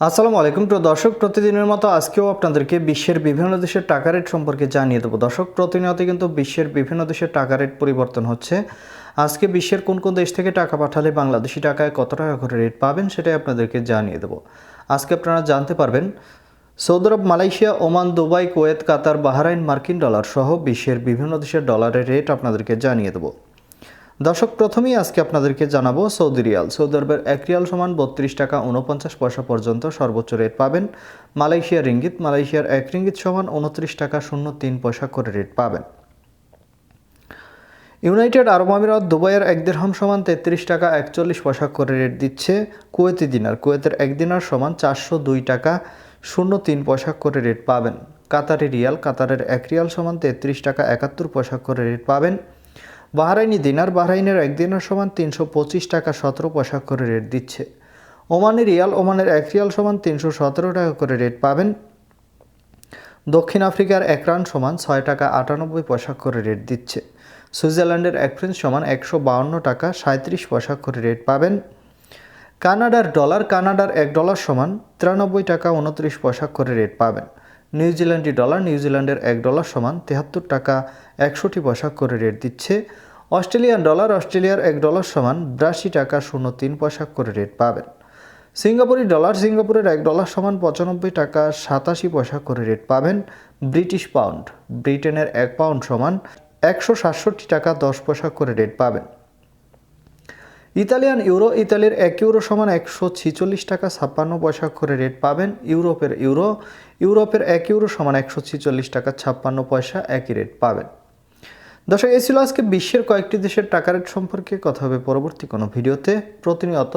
আসসালামু আলাইকুম প্রিয় দর্শক, প্রতিদিনের মতো আজকেও আপনাদেরকে বিশ্বের বিভিন্ন দেশের টাকা রেট সম্পর্কে জানিয়ে দেবো। দর্শক, প্রতিনিয়ত কিন্তু বিশ্বের বিভিন্ন দেশের টাকা রেট পরিবর্তন হচ্ছে। আজকে বিশ্বের কোন কোন দেশ থেকে টাকা পাঠালে বাংলাদেশি টাকায় কত টাকা করে রেট পাবেন সেটাই আপনাদেরকে জানিয়ে দেবো। আজকে আপনারা জানতে পারবেন সৌদি আরব, মালয়েশিয়া, ওমান, দুবাই, কুয়েত, কাতার, বাহরাইন, মার্কিন ডলার সহ বিশ্বের বিভিন্ন দেশের ডলারের রেট আপনাদেরকে জানিয়ে দেবো। দর্শক, প্রথমেই আজকে আপনাদেরকে জানাবো সৌদি রিয়াল। সৌদি আরবের 1 রিয়াল সমান 32 টাকা 49 পয়সা পর্যন্ত সর্বোচ্চ রেট পাবেন। মালয়েশিয়ার রিঙ্গিত, মালয়েশিয়ার 1 রিঙ্গিত সমান 29 টাকা 03 পয়সা করে রেট পাবেন। ইউনাইটেড আরব আমিরাত, দুবাইয়ের 1 দিরহাম সমান 33 টাকা 41 পয়সা করে রেট দিচ্ছে। কুয়েতি দিনার, কুয়েতের 1 দিনার সমান 402 টাকা 03 পয়সা করে রেট পাবেন। কাতারি রিয়াল, কাতারের 1 রিয়াল সমান 33 টাকা 71 পয়সা করে রেট পাবেন। বাহরাইনি দিনার, বাহরাইনের 1 দিনার সমান 325 টাকা 17 পয়সা করে রেট দিচ্ছে। ওমানি রিয়াল, ওমানের 1 রিয়াল সমান 317 টাকা করে রেট পাবেন। দক্ষিণ আফ্রিকার 1 রান সমান 6 টাকা 98 পয়সা করে রেট দিচ্ছে। সুইজারল্যান্ডের 1 ফ্রেঞ্চ সমান 152 টাকা 37 পয়সা করে রেট পাবেন। কানাডার ডলার, কানাডার 1 ডলার সমান 93 টাকা 29 পয়সা করে রেট পাবেন। নিউজিল্যান্ডি ডলার, নিউজিল্যান্ডের 1 ডলার সমান 73 টাকা 61 পয়সা করে রেট দিচ্ছে। অস্ট্রেলিয়ান ডলার, অস্ট্রেলিয়ার 1 ডলার সমান 82 টাকা 03 পয়সা করে রেট পাবেন। সিঙ্গাপুরি ডলার, সিঙ্গাপুরের 1 ডলার সমান 95 টাকা 87 পয়সা করে রেট পাবেন। ব্রিটিশ পাউন্ড, ব্রিটেনের 1 পাউন্ড সমান 167 টাকা 10 পয়সা করে রেট পাবেন। ইতালিয়ান ইউরো, ইতালির 1 ইউরো সমান 146 টাকা 56 পয়সা করে রেট পাবেন। ইউরোপের ইউরো, ইউরোপের 1 ইউরো সমান 146 টাকা 56 পয়সা একই রেট পাবেন। দর্শক, এই ছিল আজকে বিশ্বের কয়েকটি দেশের টাকা রেট সম্পর্কে। কথা হবে পরবর্তী কোনো ভিডিওতে। প্রতিনিয়ত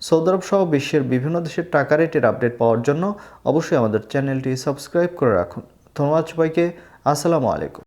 সৌদি আরব সহ বিশ্বের বিভিন্ন দেশের টাকা রেটের আপডেট পাওয়ার জন্য অবশ্যই আমাদের চ্যানেলটি সাবস্ক্রাইব করে রাখুন। ধন্যবাদ সবাইকে। আসসালামু আলাইকুম।